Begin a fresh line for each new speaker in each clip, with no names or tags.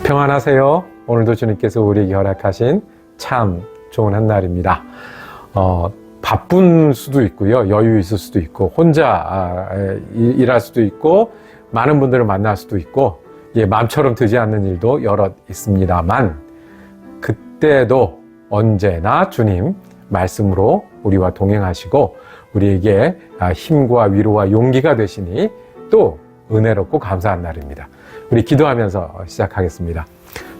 평안하세요. 오늘도 주님께서 우리에게 허락하신 참 좋은 한날입니다. 바쁜 수도 있고요. 여유 있을 수도 있고 혼자 일할 수도 있고 많은 분들을 만날 수도 있고 마음처럼 되지 않는 일도 여럿 있습니다만 그때도 언제나 주님 말씀으로 우리와 동행하시고 우리에게 힘과 위로와 용기가 되시니 또 은혜롭고 감사한 날입니다. 우리 기도하면서 시작하겠습니다.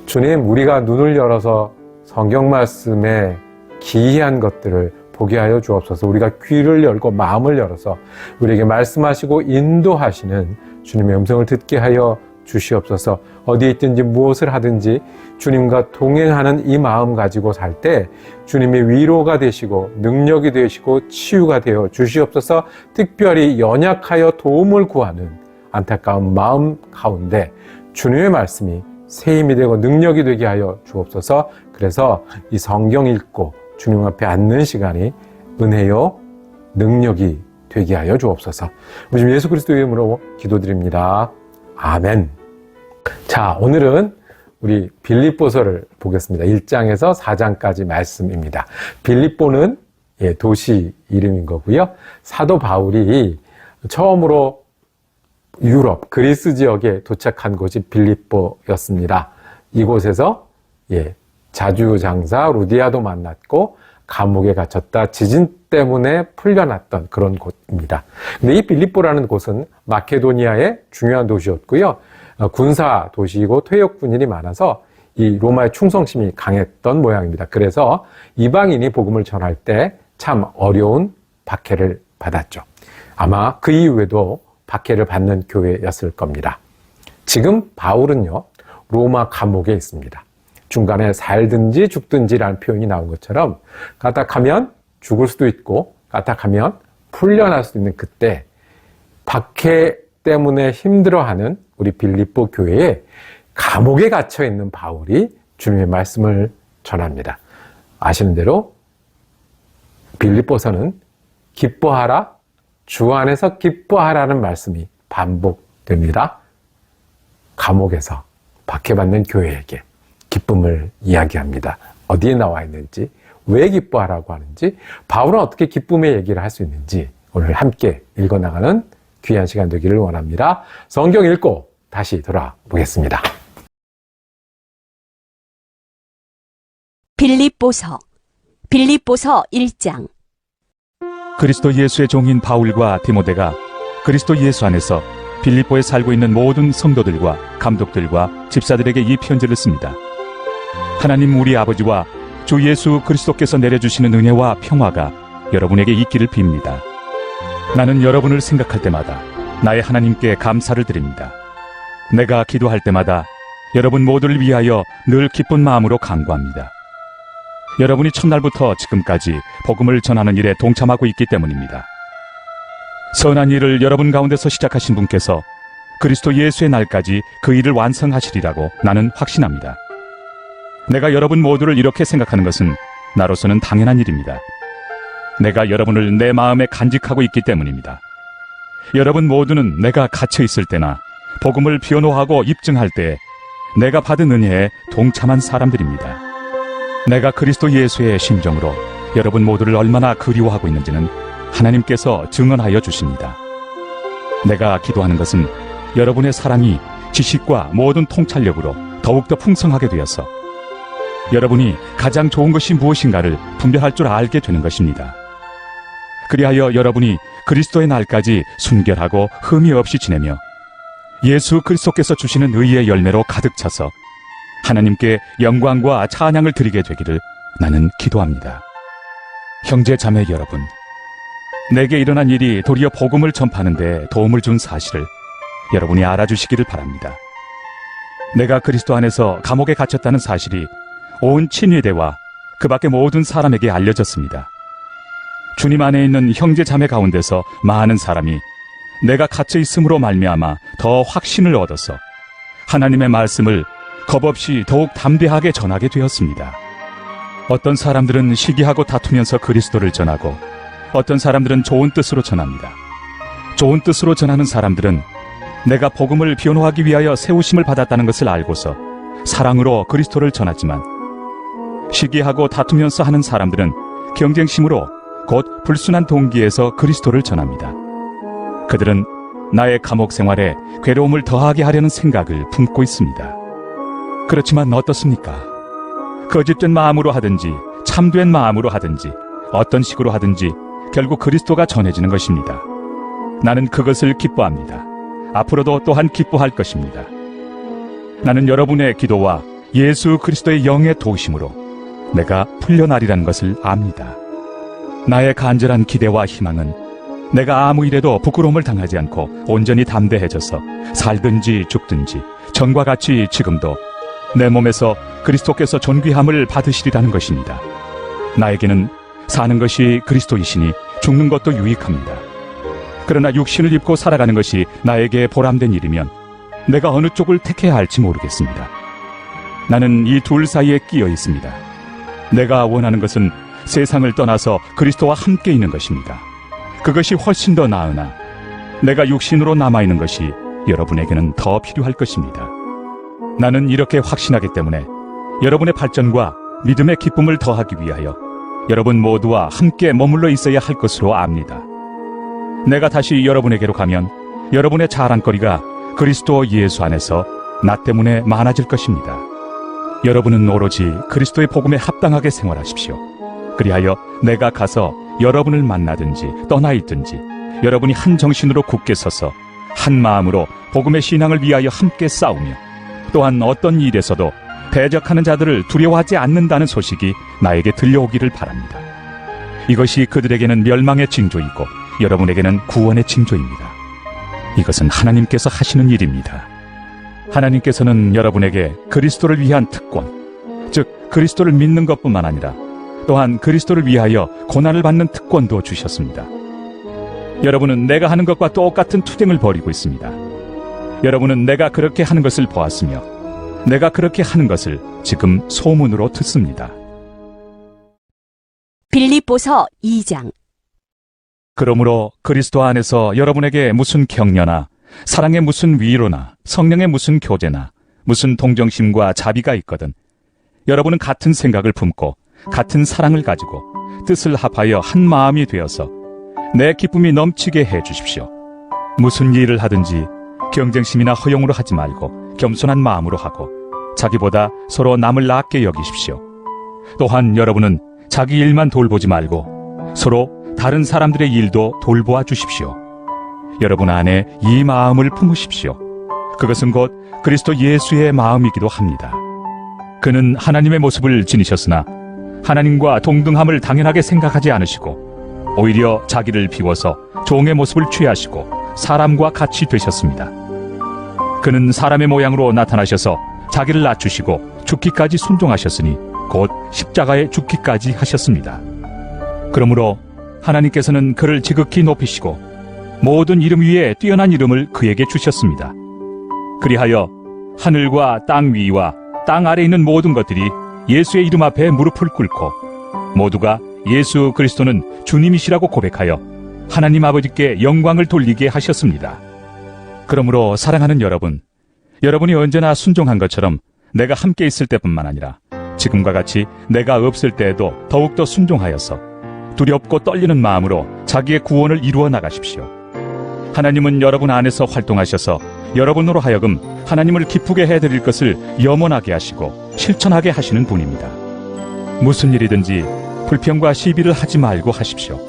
주님, 우리가 눈을 열어서 성경 말씀에 기이한 것들을 보게 하여 주옵소서. 우리가 귀를 열고 마음을 열어서 우리에게 말씀하시고 인도하시는 주님의 음성을 듣게 하여 주시옵소서. 어디에 있든지 무엇을 하든지 주님과 동행하는 이 마음 가지고 살 때 주님의 위로가 되시고 능력이 되시고 치유가 되어 주시옵소서. 특별히 연약하여 도움을 구하는 안타까운 마음 가운데 주님의 말씀이 새 힘이 되고 능력이 되게 하여 주옵소서. 그래서 이 성경 읽고 주님 앞에 앉는 시간이 은혜요 능력이 되게 하여 주옵소서. 우리 주 예수 그리스도의 이름으로 기도드립니다. 아멘. 자, 오늘은 우리 빌립보서를 보겠습니다. 1장에서 4장까지 말씀입니다. 빌립보는 도시 이름인 거고요. 사도 바울이 처음으로 유럽, 그리스 지역에 도착한 곳이 빌립보였습니다. 이곳에서 자주장사 루디아도 만났고 감옥에 갇혔다 지진 때문에 풀려났던 그런 곳입니다. 근데 이 빌립보라는 곳은 마케도니아의 중요한 도시였고요. 군사 도시이고 퇴역 군인이 많아서 이 로마의 충성심이 강했던 모양입니다. 그래서 이방인이 복음을 전할 때 참 어려운 박해를 받았죠. 아마 그 이후에도 박해를 받는 교회였을 겁니다. 지금 바울은요, 로마 감옥에 있습니다. 중간에 살든지 죽든지라는 표현이 나온 것처럼 까딱하면 죽을 수도 있고 까딱하면 풀려날 수도 있는 그때 박해 때문에 힘들어하는 우리 빌립보 교회에 감옥에 갇혀 있는 바울이 주님의 말씀을 전합니다. 아시는 대로 빌립보서는 기뻐하라, 주 안에서 기뻐하라는 말씀이 반복됩니다. 감옥에서 박해받는 교회에게 기쁨을 이야기합니다. 어디에 나와 있는지, 왜 기뻐하라고 하는지, 바울은 어떻게 기쁨의 얘기를 할 수 있는지 오늘 함께 읽어나가는 귀한 시간 되기를 원합니다. 성경 읽고 다시 돌아보겠습니다.
빌립보서 1장.
그리스도 예수의 종인 바울과 디모데가 그리스도 예수 안에서 빌립보에 살고 있는 모든 성도들과 감독들과 집사들에게 이 편지를 씁니다. 하나님 우리 아버지와 주 예수 그리스도께서 내려주시는 은혜와 평화가 여러분에게 있기를 빕니다. 나는 여러분을 생각할 때마다 나의 하나님께 감사를 드립니다. 내가 기도할 때마다 여러분 모두를 위하여 늘 기쁜 마음으로 간구합니다. 여러분이 첫날부터 지금까지 복음을 전하는 일에 동참하고 있기 때문입니다. 선한 일을 여러분 가운데서 시작하신 분께서 그리스도 예수의 날까지 그 일을 완성하시리라고 나는 확신합니다. 내가 여러분 모두를 이렇게 생각하는 것은 나로서는 당연한 일입니다. 내가 여러분을 내 마음에 간직하고 있기 때문입니다. 여러분 모두는 내가 갇혀 있을 때나 복음을 변호하고 입증할 때 내가 받은 은혜에 동참한 사람들입니다. 내가 그리스도 예수의 심정으로 여러분 모두를 얼마나 그리워하고 있는지는 하나님께서 증언하여 주십니다. 내가 기도하는 것은 여러분의 사랑이 지식과 모든 통찰력으로 더욱더 풍성하게 되어서 여러분이 가장 좋은 것이 무엇인가를 분별할 줄 알게 되는 것입니다. 그리하여 여러분이 그리스도의 날까지 순결하고 흠이 없이 지내며 예수 그리스도께서 주시는 의의 열매로 가득 차서 하나님께 영광과 찬양을 드리게 되기를 나는 기도합니다. 형제 자매 여러분, 내게 일어난 일이 도리어 복음을 전파하는 데 도움을 준 사실을 여러분이 알아주시기를 바랍니다. 내가 그리스도 안에서 감옥에 갇혔다는 사실이 온 친위대와 그 밖의 모든 사람에게 알려졌습니다. 주님 안에 있는 형제 자매 가운데서 많은 사람이 내가 갇혀 있음으로 말미암아 더 확신을 얻어서 하나님의 말씀을 겁없이 더욱 담대하게 전하게 되었습니다. 어떤 사람들은 시기하고 다투면서 그리스도를 전하고 어떤 사람들은 좋은 뜻으로 전합니다. 좋은 뜻으로 전하는 사람들은 내가 복음을 변호하기 위하여 세우심을 받았다는 것을 알고서 사랑으로 그리스도를 전하지만 시기하고 다투면서 하는 사람들은 경쟁심으로 곧 불순한 동기에서 그리스도를 전합니다. 그들은 나의 감옥 생활에 괴로움을 더하게 하려는 생각을 품고 있습니다. 그렇지만 어떻습니까? 거짓된 마음으로 하든지 참된 마음으로 하든지 어떤 식으로 하든지 결국 그리스도가 전해지는 것입니다. 나는 그것을 기뻐합니다. 앞으로도 또한 기뻐할 것입니다. 나는 여러분의 기도와 예수 그리스도의 영의 도우심으로 내가 풀려나리라는 것을 압니다. 나의 간절한 기대와 희망은 내가 아무 일에도 부끄러움을 당하지 않고 온전히 담대해져서 살든지 죽든지 전과 같이 지금도 내 몸에서 그리스도께서 존귀함을 받으시리라는 것입니다. 나에게는 사는 것이 그리스도이시니 죽는 것도 유익합니다. 그러나 육신을 입고 살아가는 것이 나에게 보람된 일이면 내가 어느 쪽을 택해야 할지 모르겠습니다. 나는 이 둘 사이에 끼어 있습니다. 내가 원하는 것은 세상을 떠나서 그리스도와 함께 있는 것입니다. 그것이 훨씬 더 나으나 내가 육신으로 남아있는 것이 여러분에게는 더 필요할 것입니다. 나는 이렇게 확신하기 때문에 여러분의 발전과 믿음의 기쁨을 더하기 위하여 여러분 모두와 함께 머물러 있어야 할 것으로 압니다. 내가 다시 여러분에게로 가면 여러분의 자랑거리가 그리스도 예수 안에서 나 때문에 많아질 것입니다. 여러분은 오로지 그리스도의 복음에 합당하게 생활하십시오. 그리하여 내가 가서 여러분을 만나든지 떠나 있든지 여러분이 한 정신으로 굳게 서서 한 마음으로 복음의 신앙을 위하여 함께 싸우며 또한 어떤 일에서도 대적하는 자들을 두려워하지 않는다는 소식이 나에게 들려오기를 바랍니다. 이것이 그들에게는 멸망의 징조이고 여러분에게는 구원의 징조입니다. 이것은 하나님께서 하시는 일입니다. 하나님께서는 여러분에게 그리스도를 위한 특권, 즉 그리스도를 믿는 것뿐만 아니라 또한 그리스도를 위하여 고난을 받는 특권도 주셨습니다. 여러분은 내가 하는 것과 똑같은 투쟁을 벌이고 있습니다. 여러분은 내가 그렇게 하는 것을 보았으며 내가 그렇게 하는 것을 지금 소문으로 듣습니다.
빌립보서 2장.
그러므로 그리스도 안에서 여러분에게 무슨 격려나 사랑의 무슨 위로나 성령의 무슨 교제나 무슨 동정심과 자비가 있거든 여러분은 같은 생각을 품고 같은 사랑을 가지고 뜻을 합하여 한 마음이 되어서 내 기쁨이 넘치게 해 주십시오. 무슨 일을 하든지 경쟁심이나 허용으로 하지 말고 겸손한 마음으로 하고 자기보다 서로 남을 낮게 여기십시오. 또한 여러분은 자기 일만 돌보지 말고 서로 다른 사람들의 일도 돌보아 주십시오. 여러분 안에 이 마음을 품으십시오. 그것은 곧 그리스도 예수의 마음이기도 합니다. 그는 하나님의 모습을 지니셨으나 하나님과 동등함을 당연하게 생각하지 않으시고 오히려 자기를 비워서 종의 모습을 취하시고 사람과 같이 되셨습니다. 그는 사람의 모양으로 나타나셔서 자기를 낮추시고 죽기까지 순종하셨으니 곧 십자가에 죽기까지 하셨습니다. 그러므로 하나님께서는 그를 지극히 높이시고 모든 이름 위에 뛰어난 이름을 그에게 주셨습니다. 그리하여 하늘과 땅 위와 땅 아래에 있는 모든 것들이 예수의 이름 앞에 무릎을 꿇고 모두가 예수 그리스도는 주님이시라고 고백하여 하나님 아버지께 영광을 돌리게 하셨습니다. 그러므로 사랑하는 여러분, 여러분이 언제나 순종한 것처럼 내가 함께 있을 때뿐만 아니라 지금과 같이 내가 없을 때에도 더욱더 순종하여서 두렵고 떨리는 마음으로 자기의 구원을 이루어 나가십시오. 하나님은 여러분 안에서 활동하셔서 여러분으로 하여금 하나님을 기쁘게 해드릴 것을 염원하게 하시고 실천하게 하시는 분입니다. 무슨 일이든지 불평과 시비를 하지 말고 하십시오.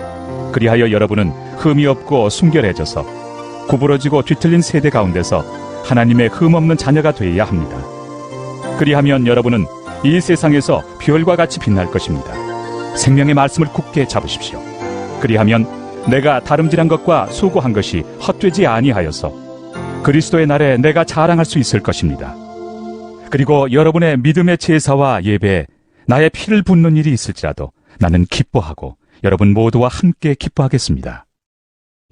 그리하여 여러분은 흠이 없고 순결해져서 구부러지고 뒤틀린 세대 가운데서 하나님의 흠없는 자녀가 되어야 합니다. 그리하면 여러분은 이 세상에서 별과 같이 빛날 것입니다. 생명의 말씀을 굳게 잡으십시오. 그리하면 내가 다름질한 것과 수고한 것이 헛되지 아니하여서 그리스도의 날에 내가 자랑할 수 있을 것입니다. 그리고 여러분의 믿음의 제사와 예배에 나의 피를 붓는 일이 있을지라도 나는 기뻐하고 여러분 모두와 함께 기뻐하겠습니다.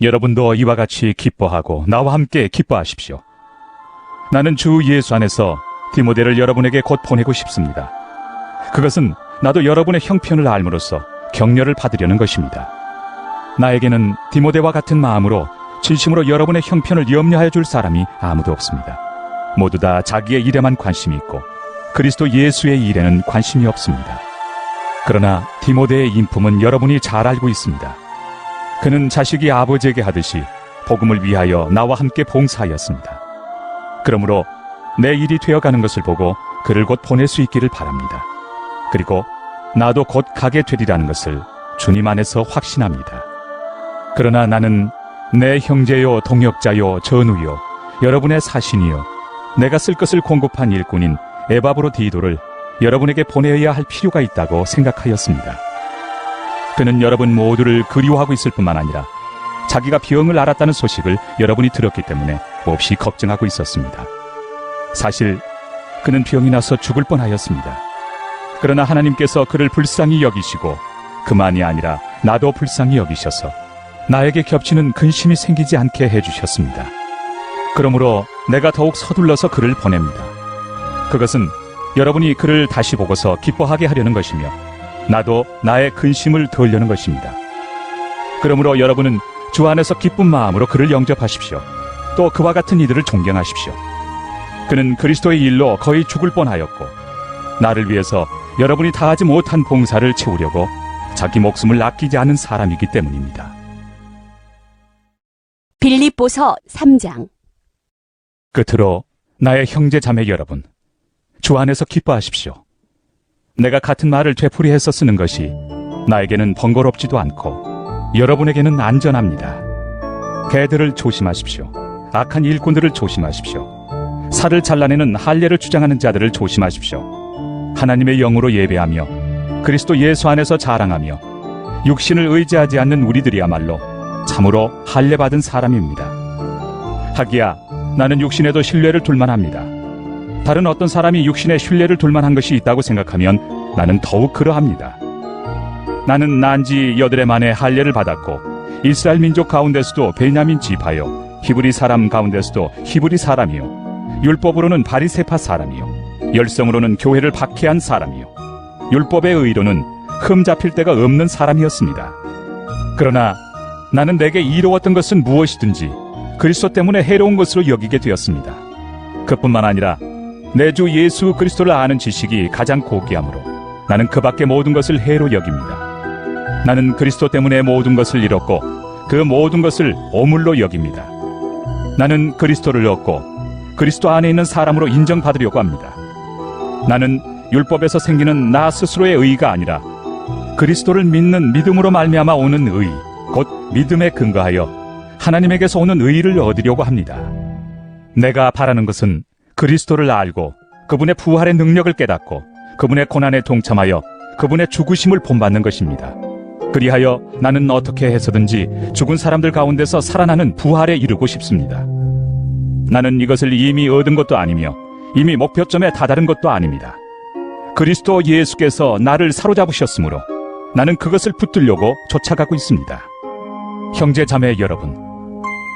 여러분도 이와 같이 기뻐하고 나와 함께 기뻐하십시오. 나는 주 예수 안에서 디모데를 여러분에게 곧 보내고 싶습니다. 그것은 나도 여러분의 형편을 알므로써 격려를 받으려는 것입니다. 나에게는 디모데와 같은 마음으로 진심으로 여러분의 형편을 염려하여 줄 사람이 아무도 없습니다. 모두 다 자기의 일에만 관심이 있고 그리스도 예수의 일에는 관심이 없습니다. 그러나 디모데의 인품은 여러분이 잘 알고 있습니다. 그는 자식이 아버지에게 하듯이 복음을 위하여 나와 함께 봉사하였습니다. 그러므로 내 일이 되어가는 것을 보고 그를 곧 보낼 수 있기를 바랍니다. 그리고 나도 곧 가게 되리라는 것을 주님 안에서 확신합니다. 그러나 나는 내 형제요 동역자요 전우요 여러분의 사신이요 내가 쓸 것을 공급한 일꾼인 에바브로디도를 여러분에게 보내야 할 필요가 있다고 생각하였습니다. 그는 여러분 모두를 그리워하고 있을 뿐만 아니라 자기가 병을 앓았다는 소식을 여러분이 들었기 때문에 몹시 걱정하고 있었습니다. 사실 그는 병이 나서 죽을 뻔하였습니다. 그러나 하나님께서 그를 불쌍히 여기시고 그만이 아니라 나도 불쌍히 여기셔서 나에게 겹치는 근심이 생기지 않게 해주셨습니다. 그러므로 내가 더욱 서둘러서 그를 보냅니다. 그것은 여러분이 그를 다시 보고서 기뻐하게 하려는 것이며 나도 나의 근심을 덜려는 것입니다. 그러므로 여러분은 주 안에서 기쁜 마음으로 그를 영접하십시오. 또 그와 같은 이들을 존경하십시오. 그는 그리스도의 일로 거의 죽을 뻔하였고 나를 위해서 여러분이 다하지 못한 봉사를 채우려고 자기 목숨을 아끼지 않은 사람이기 때문입니다.
빌립보서 3장.
끝으로 나의 형제 자매 여러분, 주 안에서 기뻐하십시오. 내가 같은 말을 되풀이해서 쓰는 것이 나에게는 번거롭지도 않고 여러분에게는 안전합니다. 개들을 조심하십시오. 악한 일꾼들을 조심하십시오. 살을 잘라내는 할례를 주장하는 자들을 조심하십시오. 하나님의 영으로 예배하며 그리스도 예수 안에서 자랑하며 육신을 의지하지 않는 우리들이야말로 참으로 할례 받은 사람입니다. 하기야 나는 육신에도 신뢰를 둘만합니다. 다른 어떤 사람이 육신에 신뢰를 둘만한 것이 있다고 생각하면 나는 더욱 그러합니다. 나는 난지 8해 만에 할례를 받았고 이스라엘 민족 가운데서도 베냐민 지파요 히브리 사람 가운데서도 히브리 사람이요 율법으로는 바리새파 사람이요 열성으로는 교회를 박해한 사람이요 율법의 의로는 흠 잡힐 데가 없는 사람이었습니다. 그러나 나는 내게 이로웠던 것은 무엇이든지 그리스도 때문에 해로운 것으로 여기게 되었습니다. 그뿐만 아니라 내 주 예수 그리스도를 아는 지식이 가장 고귀하므로 나는 그 밖의 모든 것을 해로 여깁니다. 나는 그리스도 때문에 모든 것을 잃었고 그 모든 것을 오물로 여깁니다. 나는 그리스도를 얻고 그리스도 안에 있는 사람으로 인정받으려고 합니다. 나는 율법에서 생기는 나 스스로의 의가 아니라 그리스도를 믿는 믿음으로 말미암아 오는 의, 곧 믿음에 근거하여 하나님에게서 오는 의를 얻으려고 합니다. 내가 바라는 것은 그리스도를 알고 그분의 부활의 능력을 깨닫고 그분의 고난에 동참하여 그분의 죽으심을 본받는 것입니다. 그리하여 나는 어떻게 해서든지 죽은 사람들 가운데서 살아나는 부활에 이르고 싶습니다. 나는 이것을 이미 얻은 것도 아니며 이미 목표점에 다다른 것도 아닙니다. 그리스도 예수께서 나를 사로잡으셨으므로 나는 그것을 붙들려고 쫓아가고 있습니다. 형제 자매 여러분,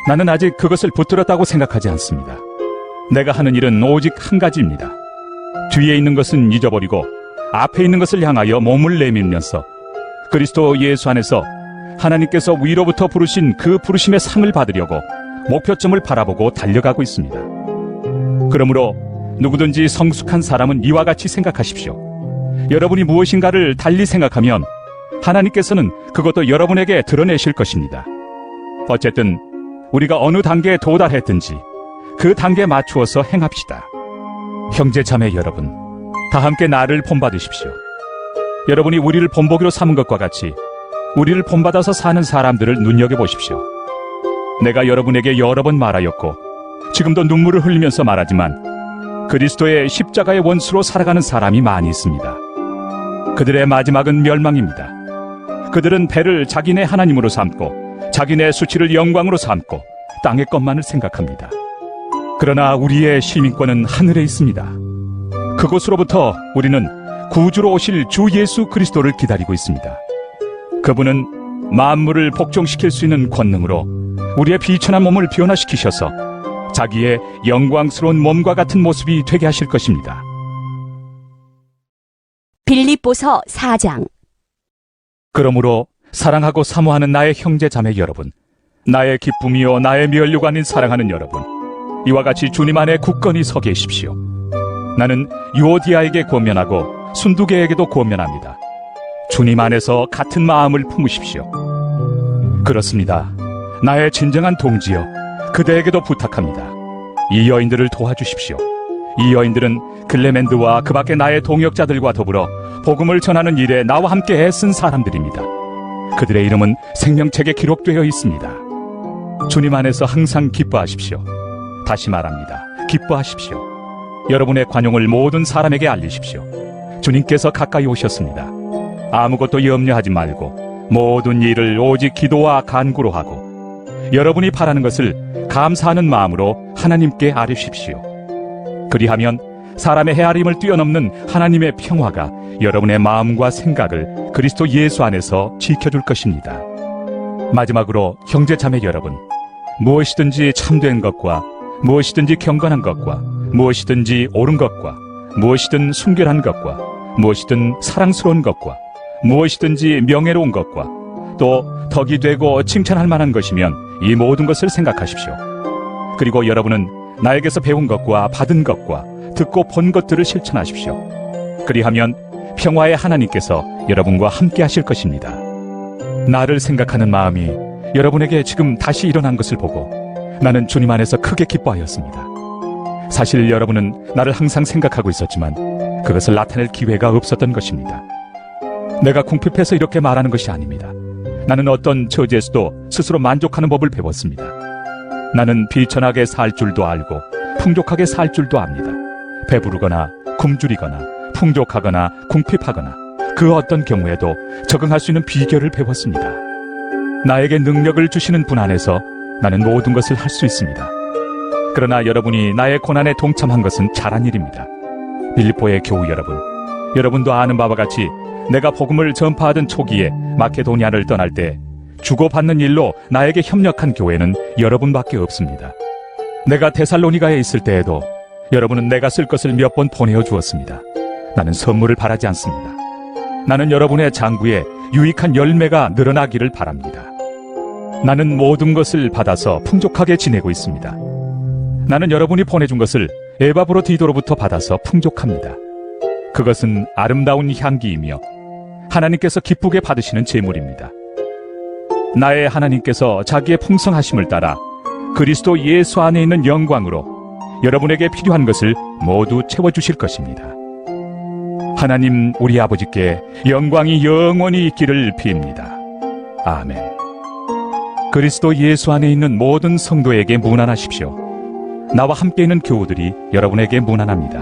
나는 아직 그것을 붙들었다고 생각하지 않습니다. 내가 하는 일은 오직 한 가지입니다. 뒤에 있는 것은 잊어버리고 앞에 있는 것을 향하여 몸을 내밀면서 그리스도 예수 안에서 하나님께서 위로부터 부르신 그 부르심의 상을 받으려고 목표점을 바라보고 달려가고 있습니다. 그러므로 누구든지 성숙한 사람은 이와 같이 생각하십시오. 여러분이 무엇인가를 달리 생각하면 하나님께서는 그것도 여러분에게 드러내실 것입니다. 어쨌든 우리가 어느 단계에 도달했든지 그 단계에 맞추어서 행합시다. 형제 자매 여러분, 다 함께 나를 본받으십시오. 여러분이 우리를 본보기로 삼은 것과 같이 우리를 본받아서 사는 사람들을 눈여겨보십시오. 내가 여러분에게 여러 번 말하였고 지금도 눈물을 흘리면서 말하지만 그리스도의 십자가의 원수로 살아가는 사람이 많이 있습니다. 그들의 마지막은 멸망입니다. 그들은 배를 자기네 하나님으로 삼고 자기네 수치를 영광으로 삼고 땅의 것만을 생각합니다. 그러나 우리의 시민권은 하늘에 있습니다. 그곳으로부터 우리는 구주로 오실 주 예수 그리스도를 기다리고 있습니다. 그분은 만물을 복종시킬 수 있는 권능으로 우리의 비천한 몸을 변화시키셔서 자기의 영광스러운 몸과 같은 모습이 되게 하실 것입니다.
빌립보서 4장.
그러므로 사랑하고 사모하는 나의 형제 자매 여러분, 나의 기쁨이요 나의 면류관인 사랑하는 여러분, 이와 같이 주님 안에 굳건히 서 계십시오. 나는 유오디아에게 권면하고 순두계에게도 권면합니다. 주님 안에서 같은 마음을 품으십시오. 그렇습니다. 나의 진정한 동지여, 그대에게도 부탁합니다. 이 여인들을 도와주십시오. 이 여인들은 글레멘드와 그 밖에 나의 동역자들과 더불어 복음을 전하는 일에 나와 함께 애쓴 사람들입니다. 그들의 이름은 생명책에 기록되어 있습니다. 주님 안에서 항상 기뻐하십시오. 다시 말합니다. 기뻐하십시오. 여러분의 관용을 모든 사람에게 알리십시오. 주님께서 가까이 오셨습니다. 아무것도 염려하지 말고 모든 일을 오직 기도와 간구로 하고 여러분이 바라는 것을 감사하는 마음으로 하나님께 아뢰십시오. 그리하면 사람의 헤아림을 뛰어넘는 하나님의 평화가 여러분의 마음과 생각을 그리스도 예수 안에서 지켜줄 것입니다. 마지막으로 형제자매 여러분, 무엇이든지 참된 것과 무엇이든지 경건한 것과 무엇이든지 옳은 것과 무엇이든 순결한 것과 무엇이든 사랑스러운 것과 무엇이든지 명예로운 것과 또 덕이 되고 칭찬할 만한 것이면 이 모든 것을 생각하십시오. 그리고 여러분은 나에게서 배운 것과 받은 것과 듣고 본 것들을 실천하십시오. 그리하면 평화의 하나님께서 여러분과 함께 하실 것입니다. 나를 생각하는 마음이 여러분에게 지금 다시 일어난 것을 보고 나는 주님 안에서 크게 기뻐하였습니다. 사실 여러분은 나를 항상 생각하고 있었지만 그것을 나타낼 기회가 없었던 것입니다. 내가 궁핍해서 이렇게 말하는 것이 아닙니다. 나는 어떤 처지에서도 스스로 만족하는 법을 배웠습니다. 나는 비천하게 살 줄도 알고 풍족하게 살 줄도 압니다. 배부르거나 굶주리거나 풍족하거나 궁핍하거나 그 어떤 경우에도 적응할 수 있는 비결을 배웠습니다. 나에게 능력을 주시는 분 안에서 나는 모든 것을 할 수 있습니다. 그러나 여러분이 나의 고난에 동참한 것은 잘한 일입니다. 빌립보의 교우 여러분, 여러분도 아는 바와 같이 내가 복음을 전파하던 초기에 마케도니아를 떠날 때 주고받는 일로 나에게 협력한 교회는 여러분밖에 없습니다. 내가 데살로니가에 있을 때에도 여러분은 내가 쓸 것을 몇 번 보내어 주었습니다. 나는 선물을 바라지 않습니다. 나는 여러분의 장부에 유익한 열매가 늘어나기를 바랍니다. 나는 모든 것을 받아서 풍족하게 지내고 있습니다. 나는 여러분이 보내준 것을 에바브로디도로부터 받아서 풍족합니다. 그것은 아름다운 향기이며 하나님께서 기쁘게 받으시는 제물입니다. 나의 하나님께서 자기의 풍성하심을 따라 그리스도 예수 안에 있는 영광으로 여러분에게 필요한 것을 모두 채워주실 것입니다. 하나님 우리 아버지께 영광이 영원히 있기를 빕니다. 아멘. 그리스도 예수 안에 있는 모든 성도에게 문안하십시오. 나와 함께 있는 교우들이 여러분에게 문안합니다.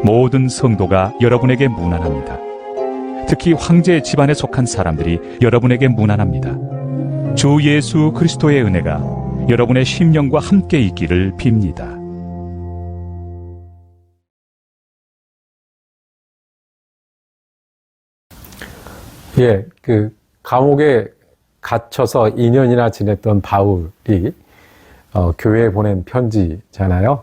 모든 성도가 여러분에게 문안합니다. 특히 황제 집안에 속한 사람들이 여러분에게 문안합니다. 주 예수 그리스도의 은혜가 여러분의 심령과 함께 있기를 빕니다.
예, 감옥에 갇혀서 2년이나 지냈던 바울이 교회에 보낸 편지잖아요.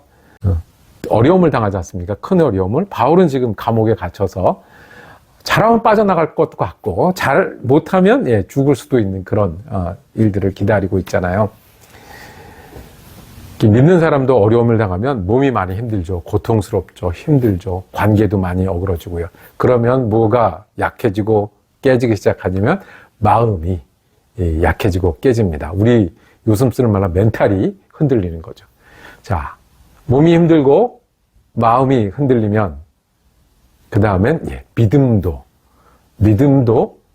어려움을 당하지 않습니까? 큰 어려움을. 바울은 지금 감옥에 갇혀서 잘하면 빠져나갈 것도 같고 잘 못하면 죽을 수도 있는 그런 일들을 기다리고 있잖아요. 믿는 사람도 어려움을 당하면 몸이 많이 힘들죠. 고통스럽죠. 힘들죠. 관계도 많이 어그러지고요. 그러면 뭐가 약해지고 깨지기 시작하냐면 마음이 약해지고 깨집니다. 우리 요즘 쓰는 말로 멘탈이 흔들리는 거죠. 자, 몸이 힘들고 마음이 흔들리면 그 다음엔 믿음도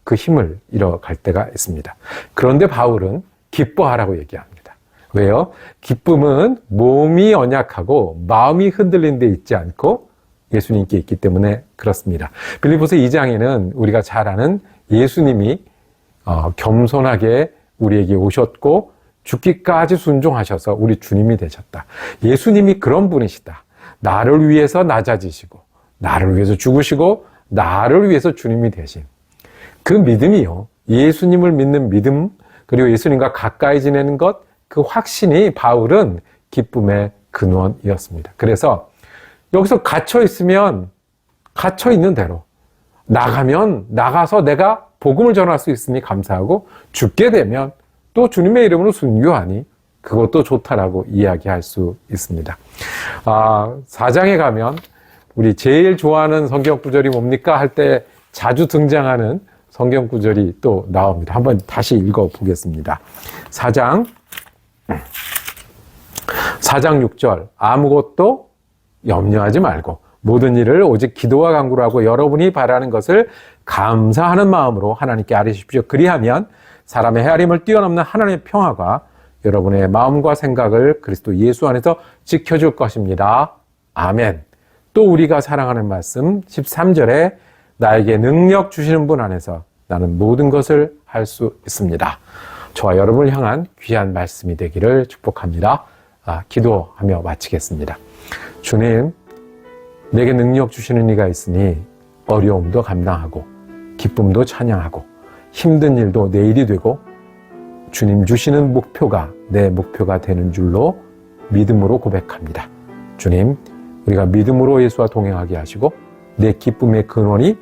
그 힘을 잃어갈 때가 있습니다. 그런데 바울은 기뻐하라고 얘기합니다. 왜요? 기쁨은 몸이 언약하고 마음이 흔들린 데 있지 않고 예수님께 있기 때문에 그렇습니다. 빌립보서 2장에는 우리가 잘 아는 예수님이 겸손하게 우리에게 오셨고 죽기까지 순종하셔서 우리 주님이 되셨다. 예수님이 그런 분이시다. 나를 위해서 낮아지시고 나를 위해서 죽으시고 나를 위해서 주님이 되신 그 믿음이요. 예수님을 믿는 믿음 그리고 예수님과 가까이 지내는 것 그 확신이 바울은 기쁨의 근원이었습니다. 그래서 여기서 갇혀있으면 갇혀있는 대로 나가서 내가 복음을 전할 수 있으니 감사하고 죽게 되면 또 주님의 이름으로 순교하니 그것도 좋다라고 이야기할 수 있습니다. 4장에 가면 우리 제일 좋아하는 성경 구절이 뭡니까? 할 때 자주 등장하는 성경 구절이 또 나옵니다. 한번 다시 읽어 보겠습니다. 4장 6절. 아무것도 염려하지 말고 모든 일을 오직 기도와 간구로 하고 여러분이 바라는 것을 감사하는 마음으로 하나님께 아뢰십시오. 그리하면 사람의 헤아림을 뛰어넘는 하나님의 평화가 여러분의 마음과 생각을 그리스도 예수 안에서 지켜줄 것입니다. 아멘. 또 우리가 사랑하는 말씀 13절에 나에게 능력 주시는 분 안에서 나는 모든 것을 할 수 있습니다. 저와 여러분을 향한 귀한 말씀이 되기를 축복합니다. 기도하며 마치겠습니다. 주님, 내게 능력 주시는 이가 있으니 어려움도 감당하고 기쁨도 찬양하고 힘든 일도 내 일이 되고 주님 주시는 목표가 내 목표가 되는 줄로 믿음으로 고백합니다. 주님, 우리가 믿음으로 예수와 동행하게 하시고 내 기쁨의 근원이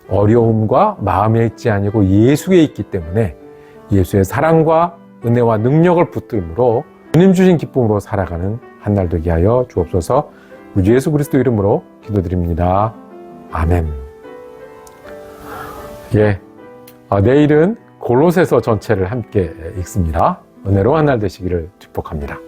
어려움과 마음에 있지 아니고 예수에 있기 때문에 예수의 사랑과 은혜와 능력을 붙들므로 주님 주신 기쁨으로 살아가는 한 날 되게 하여 주옵소서. 우리 주 예수 그리스도 이름으로 기도드립니다. 아멘. 내일은 골로새서 전체를 함께 읽습니다. 은혜로운 한 날 되시기를 축복합니다.